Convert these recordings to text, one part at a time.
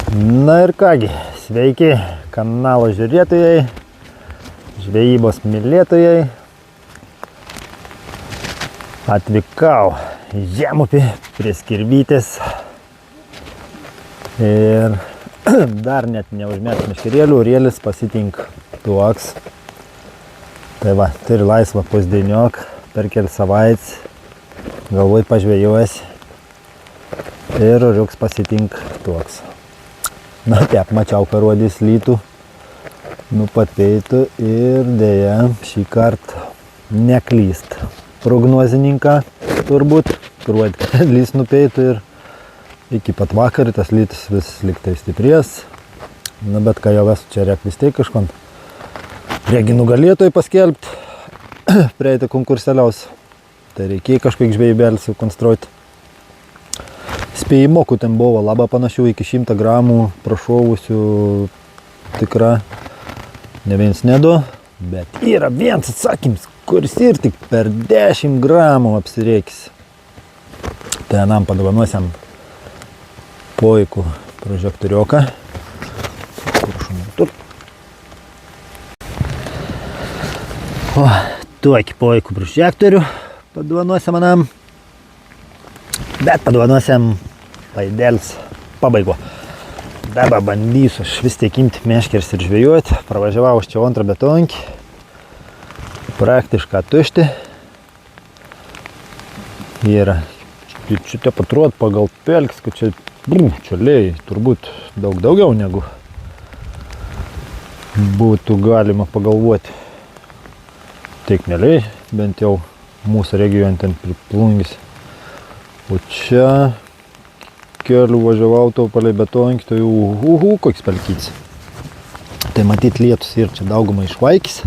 Na ir kągi, sveiki kanalo žiūrėtojai, žvejybos mylėtojai. Atvykau į žemupį prie Skirvytės ir dar net neužmėt meškerėlių, rėlis pasitink tuoks. Tai va, turi laisvą pusdieniok per kelias savaites, galvoj pažvėjuojas ir riuks pasitink tuoks. Na, tiek mačiau, ką rodys lytų, nupateitų ir dėja šį kartą neklyst. Prognozininką turbūt, ruod, kad lys nupeitų ir iki pat vakarį tas lytis vis liktai stiprės. Na, bet ką jau esu čia reik vis tiek kažkon. Reikia nugalėtojai paskelbti, prieiti konkurseliaus. Tai reikėjo kažkaip žvejybėlį sukonstruoti. Spėjimokų ten buvo labai panašių iki 100 gramų prašovusių tikra, ne viens nedu, bet yra vienas atsakymas, kuris ir tik per 10 gramų apsireikis. Tai nam padovanosiam puikų prožektoriuką. O, tokį puikų prožektorių padovanosiam manam. Bet padovanosiam paidėlis pabaigo. Dabar bandysiu aš vis tiek imti meškeris ir žvejoti. Pravažiavau čia antrą betonkį. Praktiškai tušti. Yra. Čia te patrod pagal pelkis, kad čia čiuliai turbūt daug daugiau negu būtų galima pagalvoti. Teikneliai, bent jau mūsų regione ten priplungis. O čia kelių važiavau tau palei betonkį, tai koks pelkytis. Tai matyt lietus ir čia daugumą išvaikys.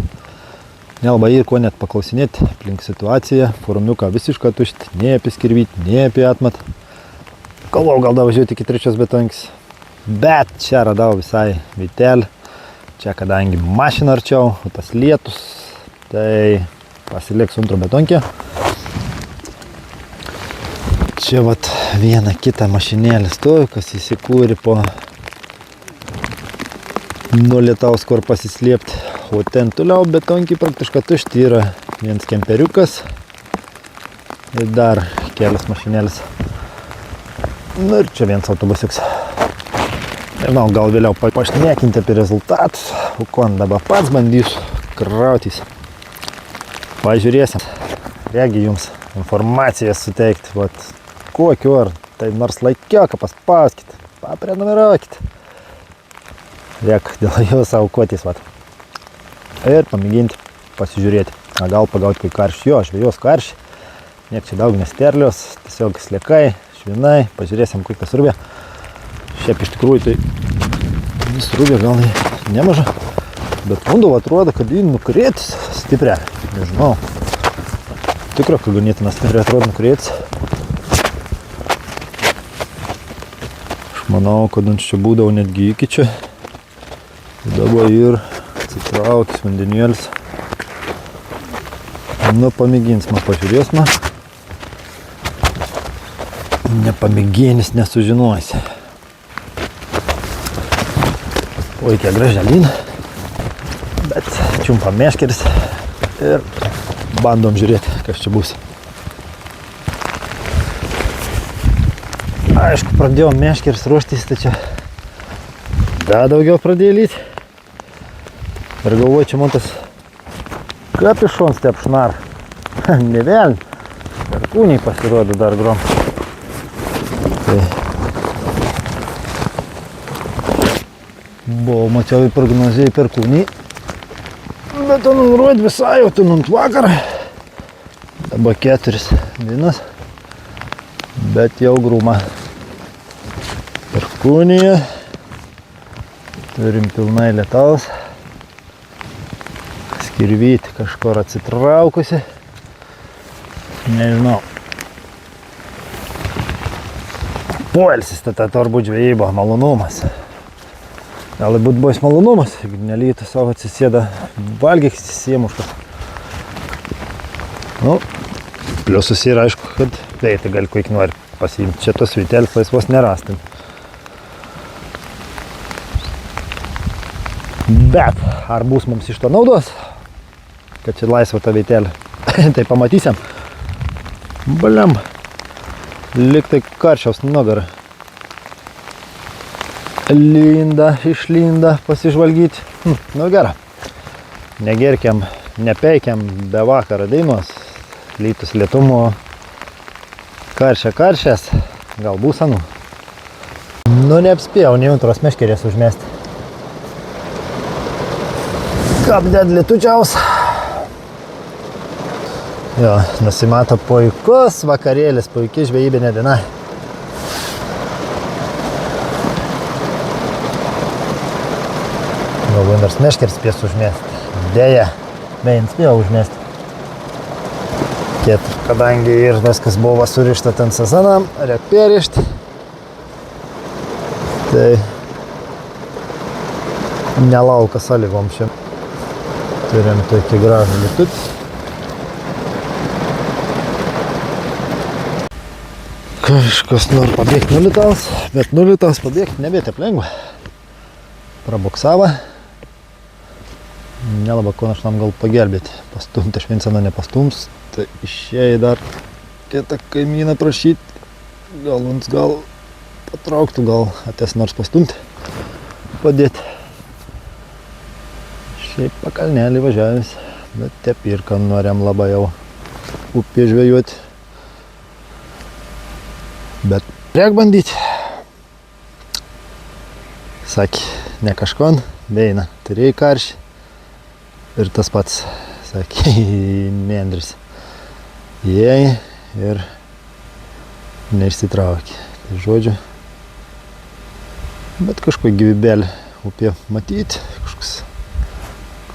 Nelabai ir ko net paklausinėti aplink situaciją. Forumiuką visišką tušti, nei apie Skirvytį, nei apie atmat. Galvau gal davažiuoti iki 3 betonkis. Bet čia radau visai vitelį. Čia kadangi mašina arčiau, o tas lietus, tai pasiliks antro betonkį. Čia vat vieną kitą mašinėlį stovi, kas įsikūrė po nuo lietaus, kur pasislėpti. O ten toliau betonkį praktiškai tušti yra vienas kemperiukas ir dar kelias mašinėlis. Nu ir čia vienas autobusiuks. Nežinau, gal vėliau pašnekinti apie rezultatus, o ko dabar pats bandysiu krautis. Pažiūrėsim. Reikia jums informaciją suteikti, vat kokiu ar tai nors laikioką paspauskit, paprenumeruokit. Reik dėl jo saukotis, vat. Ir pamėginti pasižiūrėti. A gal pagauti kai karšį. Jo, žvejos karšį. Niek čia daug nesterlios, tiesiog sliekai, švinai. Pažiūrėsim, kaip tas rūbė. Šiaip iš tikrųjų tai vis rūbė gal nemaža. Bet vanduo atrodo, kad jį nukrėtis stipriai. Nežinau. Tikro, kad ganėtina stipriai atrodo nukrėtis. Manau, kad anksčiau būdavo netgi iki čia. Dabar ir atsitraukis vandenėlis. Nu, pamėginsime, pažiūrėsime. Nepamėginis nesužinosi. Oi, kiek graželin. Bet čiumpam meškeris ir bandom žiūrėti, kas čia bus. Aišku, pradėjau meškeris ruoštis, tai čia dar daugiau pradėjo lyti. Ir galvoju, čia man tas kapišons te apšnar. Ne veln. Perkūniai pasirodo dar grom. Tai buvo, mačiau į prognozijai perkūniai. Bet ten nurodė visai jau ten ant vakarą. Dabar 4 dienas. Bet jau grūma. Perkūnija. Turim pilnai lietaus. Skirvytė kažkur atsitraukusi. Nežinau. Poilsis, tai turbūt žvejyba, malonumas. Gal būt bus malonumas, jeigu nelytų savo atsisėda valgyk siemuškas. Nu, pliusus yra aišku, kad tai gali kiek nori pasiimti. Čia tos vitelis laisvos nerastim. Bet ar bus mums iš to naudos, kad čia laisva ta vietėlė, tai pamatysim. Bliam, lyg tai karčiaus nugarą. Linda, išlinda pasižvalgyti. Nu gerai. Negerkiam, nepeikiam be vakaro dainos. Lytus lietumo. Karšias. Gal bus anų. Nu neapspėjau, nejuntros meškerės užmesti. Kapdėd lietučiaus. Jo, nusimato puikus vakarėlis, puikiai žvejybinė diena. Galvoju, nors meškeris spės užmesti. Deja, bein spėjo užmesti. Kadangi ir viskas buvo surišta ten sezonam, reik perrišti. Tai nelauka sąlygom čia. Turim tokį gražų lietutį. Kažkas nori pabėgti nulitaus, bet nulitaus pabėgti nebėt taip lengva. Praboksavo. Nelabai ko aš tam gal pagelbėti. Pastumti aš vieną nepastums. Tai išėjai dar kitą kaimyną prašyti. Gal mums gal patrauktų, gal ates nors pastumti. Padėti. Šiaip pakalnelį važiavęs. Bet tep ir kad norėjom labai jau upė žvejoti. Bet reik bandyti. Sakė, ne kažkon, beina. Turėjai karšį. Ir tas pats, sakė, Mendris. Jei ir neišsitraukė. Tai žodžiu. Bet kažko gyvybėlį upė matyti. Kažkas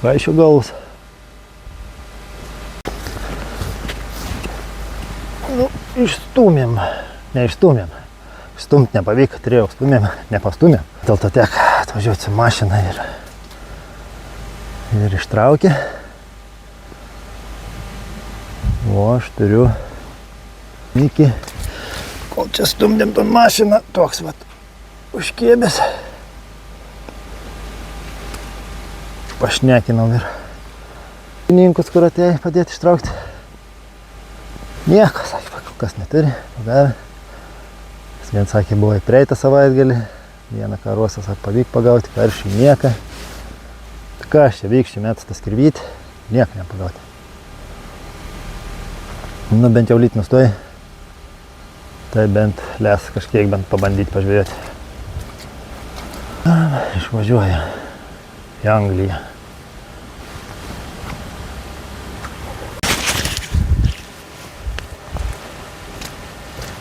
kaišio galvas. Nu, išstūmėm. Neišstūmėm. Stumt nepavyko, turėjau stumėm, nepastumėm. Dėl to tek atvažiuoti su mašina ir ištraukė. O aš turiu iki, kol čia stumdėm ton mašiną, toks vat užkėbės. Pašnekinau ir pininkus, kur atėjo padėti ištraukti. Nieko, sakė, kol kas neturi, pagavė. Vien sakė, buvo praeitą savaitgalį, vieną karosą, sakė, pavyk pagauti, karšį nieką. Tai ką aš čia vykščiu metas tas kirvyti, nieką nepagauti. Nu, bent jau lyt nustoji, tai bent les kažkiek bent pabandyti pažvėjoti. Išvažiuoja į Angliją.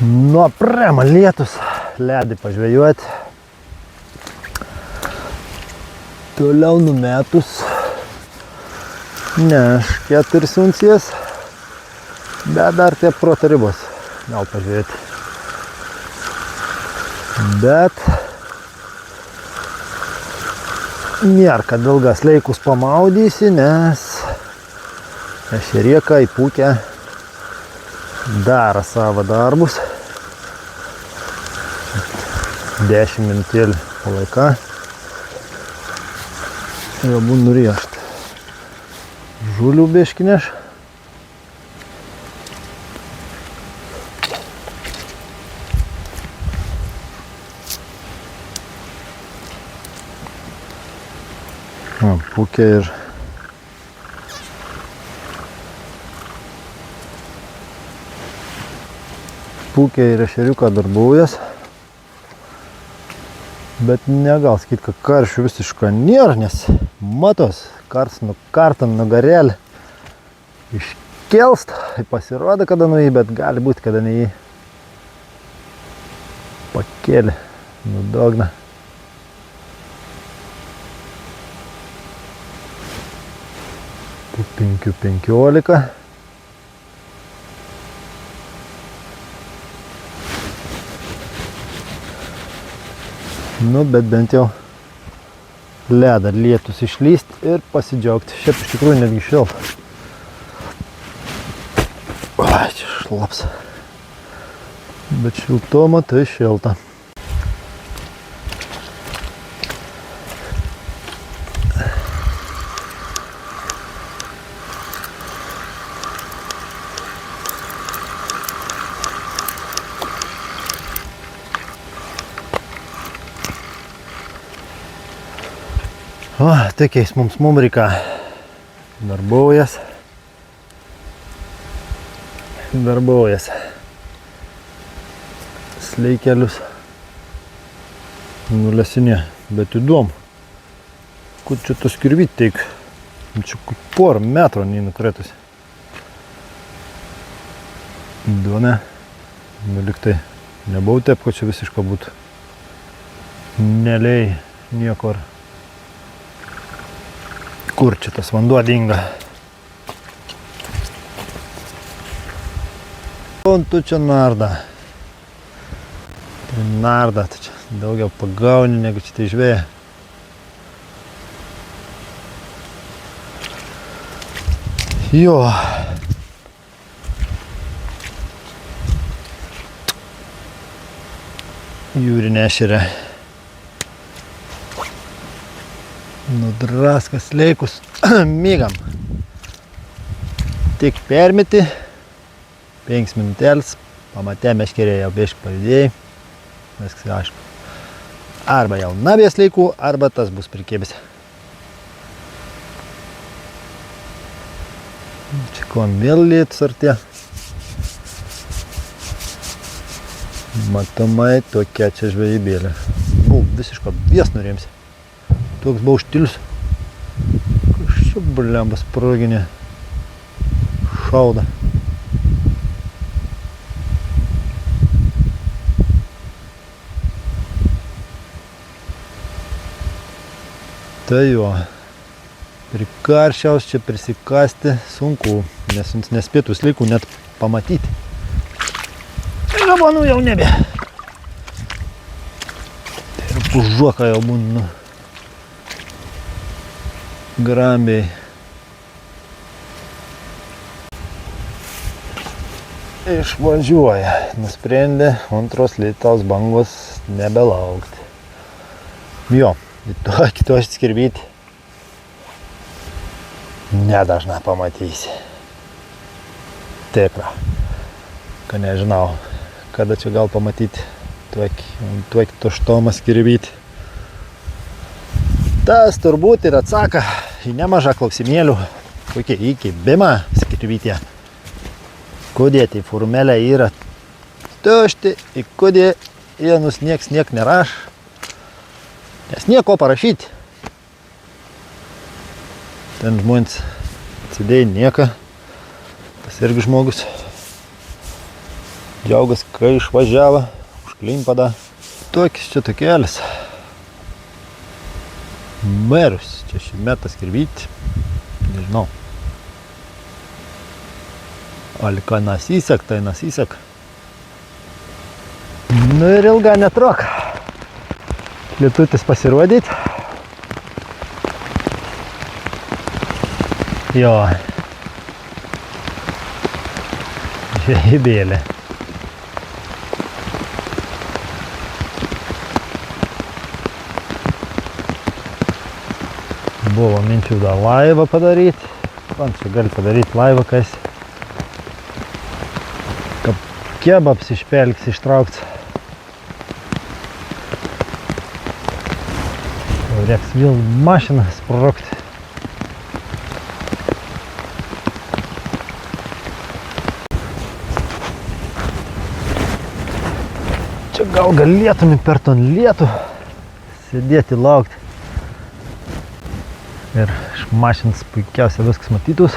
Nuo prema lietus, ledį pažvėjuoti. Toliau numetus. Ne, aš 4 uncijas. Bet dar tie proto ribos. Gal pažvėjuoti. Bet nėra, kad ilgas leikus pamaudysi, nes ešerieka įpūkia daro savo darbus. 10 minutėlį palaika. Jau būn nuriešti. Žulių biškineš. Pūkė ir ešeriuką dar buvęs. Bet negal sakyt, kad karšių visiškai nėra, nes matos, karts nukartam nugarėlį iškelst, pasirodo kada nu jį, bet gali būti kada ne jį pakėlė, nudogna. Po 5:15. Nu, bet bent jau ledą lietus išlyst ir pasidžiaugti. Šiaip iš tikrųjų netgi šilta. Ai, čia šlaps. Bet šiltumo tai šilta. O, tokiais mums reikia darbaujas sleikelius nulesinė, bet įdomu, kur čia tas kirvyt teik, čia porą metrų nenukretusi. Įdomu, liktai nebuvau taip, kad čia visiškai būtų nelei niekur. Kur čia tas vanduo dinga? Tu čia narda. Narda, tu čia daugiau pagauni, negu čia tai žvėja. Jo. Jūrinė ešerė. Nudraskas leikus mygam. Tik permeti 5 minutėlis, pamatė meškerė jau biškį pajudėjai. Viskas aišku. Arba jau nabės leikų, arba tas bus prikėbęs. Čia kom vėl lietus artė. Matomai tokia čia žvejybėlė. Visiškai vies norėjimsi. Toks buvo štilius. Kažkaip blembas proginė šauda. Tai jo, prikaršiaus čia prisikasti sunku, nes jums nespėtus laikų net pamatyti. Gabanų jau nebe. Tai ir pužuoka jau būna, grambiai. Išvažiuoja, nusprendė antros lietaus bangos nebelaukti. Jo, kito atskirbyti nedažna pamatysi. Tikra, kad nežinau, kada čia gal pamatyti tuokį tuštomą skirbyti. Tas turbūt ir atsaka į nemažą klausimėlių, kokie įkibimą skirbyti. Kodėl tai formelė yra tušti, į kodėl vienus nieks neraš. Nes nieko parašyti. Ten žmonės atsidėjo nieką. Tas irgi žmogus džiaugas, kai išvažiavo už Klimpada. Tokis čia tokelis. Merus. Čia šį metą skirbyti. Nežinau. Alka nasysek, tai nasysek. Nu ir ilga netruk. Lietutis pasirodyti. Jo. Žvejybėlė. Buvo minčių dar laivą padaryti. Man čia gali padaryti laivą, kas kebabs iš pelkės ištraukti. Reiks vėl mašiną sprokti. Čia gal galėtume per ton lietų sėdėti laukti. Ir iš mašinos puikiausia viskas matytus.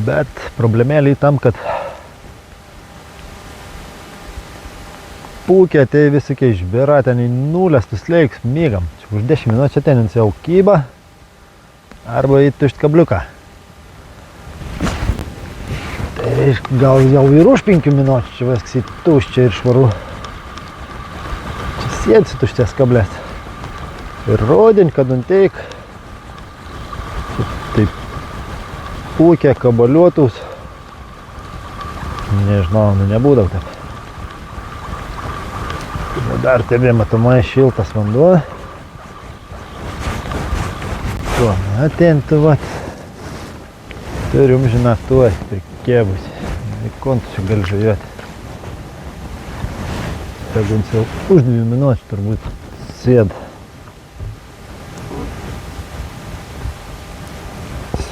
Bet problemėlė tam, kad pūkė atėjo visokie žbėra, ten į nulestus leiks mygam. Čia už 10 minučių ten jau kyba arba į tuštį kabliuką. Tai reiškia, gal jau ir už 5 minučių čia viskas į tuščią ir švaru. Čia sėdsi tuštės kablės. Ir rodin, kad anteik. Taip pūkė kabaliuotus. Nežinau, nebūdavo taip. Dar tebe matomai šiltas vanduo. Tuo, atein tu vat. Turim žinot tuoj prikėbusi. Į kontų čia gali žvejoti. Tegul jau už 2 minučių turbūt sėda.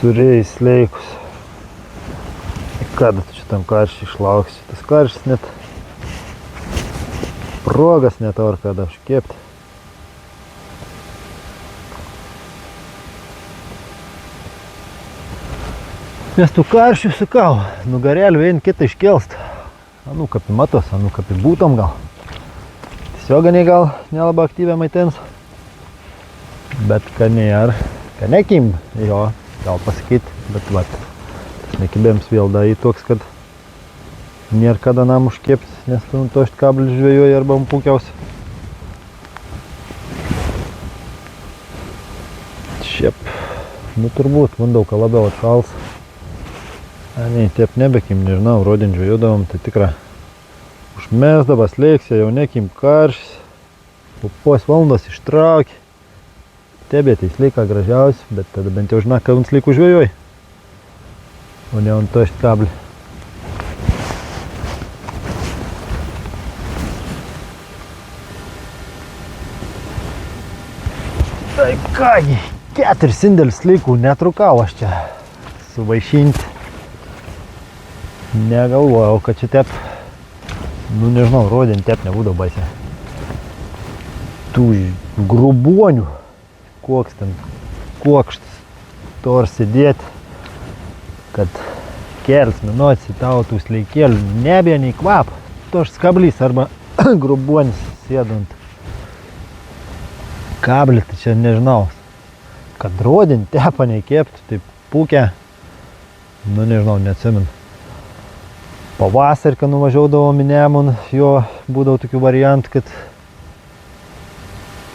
Turėjai sleikus. Kada tu šitam karščiui išlauksi? Tas karštis net progas netvar kada užkėpti. Nes tų karščių sakau, nugarėlių vien kitą iškelst. Anu kapi matos, anu kapi būtom gal. Tiesioganiai gal nelabai aktyviai maitins. Bet kad nekim jo, gal pasakyt, bet vat, nekibėms vėl da į toks, kad nėra kada nam užkėpt, nes tu to šit kablį žvėjuoji arba pūkiaus. Šiaip, nu turbūt, man daug labiau atšals. Nei, taip nebekim, nežinau, rodin žvėjuodavom, tai tikra užmesdavas lėksė, jau nekim karštis, po pos valandos ištraukė. Tebė tai sleika gražiausi, bet tada bent jau žinok, kad sleiku žvėjuoji, o ne ant to šit kablį. Tai kągi, 4 indėlius sleikų netrukau aš čia suvaišinti. Negalvojau, kad čia tep, nu nežinau, rodin tep nebūdavo baisė. Tų grubuonių, koks ten kuokštas tor sėdėti, kad kelis minuotis į tavo tų sleikėlių nebija nei kvap, toks kablys arba grubuonis sėdant kablį, tai čia nežinau, kad rodin tepą nei kepti, taip pūkę, nu nežinau, neatsimenu. Pavasarį, kai nuvažiuodavom į Nemun, jo būdavo tokių variantų, kad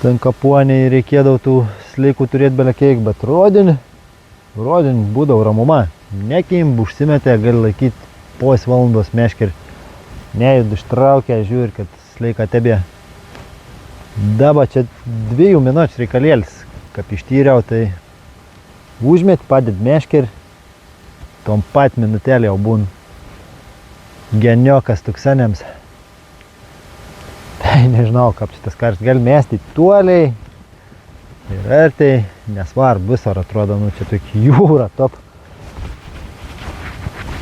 ten kapuoniai reikėdavo tų sleikų turėti belekeik, bet rodin būdavo ramuma. Nekim, užsimetė, gali laikyti pos valandos meškerį. Nejud ištraukia, žiūri, kad sleika tebė. Dabar čia 2 minučių reikalėlis, kaip ištyriau, tai užmet, padėt meškerį, tom pat minutėlį jau būn geniokas tuksanėms. Tai nežinau, kaip šitas karštis gali mesti tuoliai ir artai, nesvar, visur atrodo, nu čia tokia jūra top.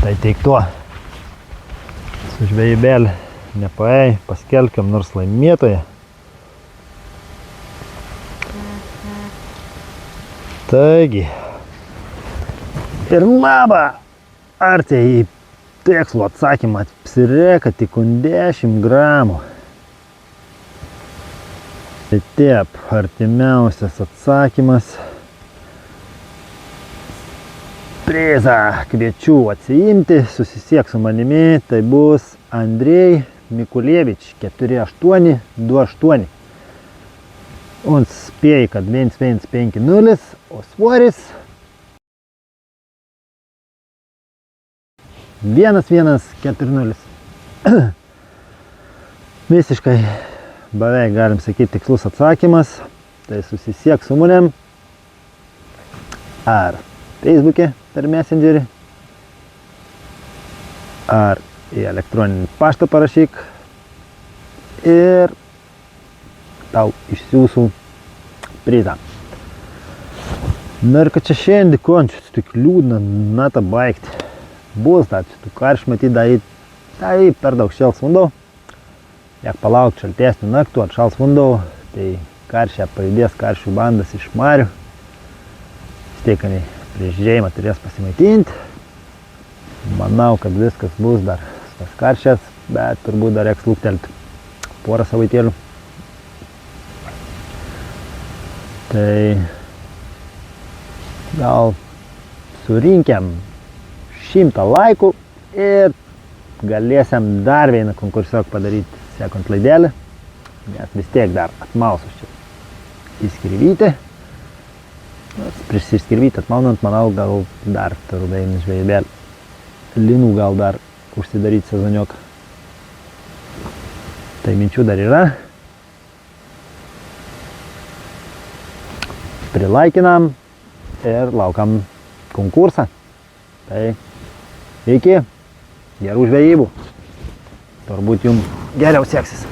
Tai teik tuo. Su žvejybėlį nepaei, paskelkiam nors laimėtoje. Taigi. Ir labą artai į tekslų atsakymą apsireka tik 10 gramų. Tai taip, artimiausias atsakymas. Prizą kviečiu atsiimti, susisiek su manimi, tai bus Andrei Mikulievič 4828. On spėjai, kad 1150, o svoris 1140. Visiškai beveik galim sakyti tikslus atsakymas. Tai susisiek su manim ar Facebook'e per Messengerį, ar į elektroninį paštą parašyk ir tau išsiųsiu prizą. Na ir kad čia šiandien končius, tik liūdna nata baigti. Bus dar šitų karščių matyti daryti, tai per daug šėls vanduo. Jeigu palaukti šaltesnių naktų, atšals vanduo, tai karščią pajudės karščių bandas iš marių. Steikaniai prieš žėjimą turės pasimaitinti. Manau, kad viskas bus dar tas karščias, bet turbūt dar reiks lūktelti porą savaitėlių. Tai gal surinkiam 100 laikų ir galėsim dar vieną konkursiok padaryti sekant laidelį, nes vis tiek dar atmausiu čia įskirvyti. Prieš įskirvyti atmaunant, manau, gal dar rudainį žvejybėlį. Linų gal dar užsidaryti sezonioką. Tai minčių dar yra. Prilaikinam ir laukam konkursą. Tai iki gerų žvejybų. Turbūt jums geriau seksis.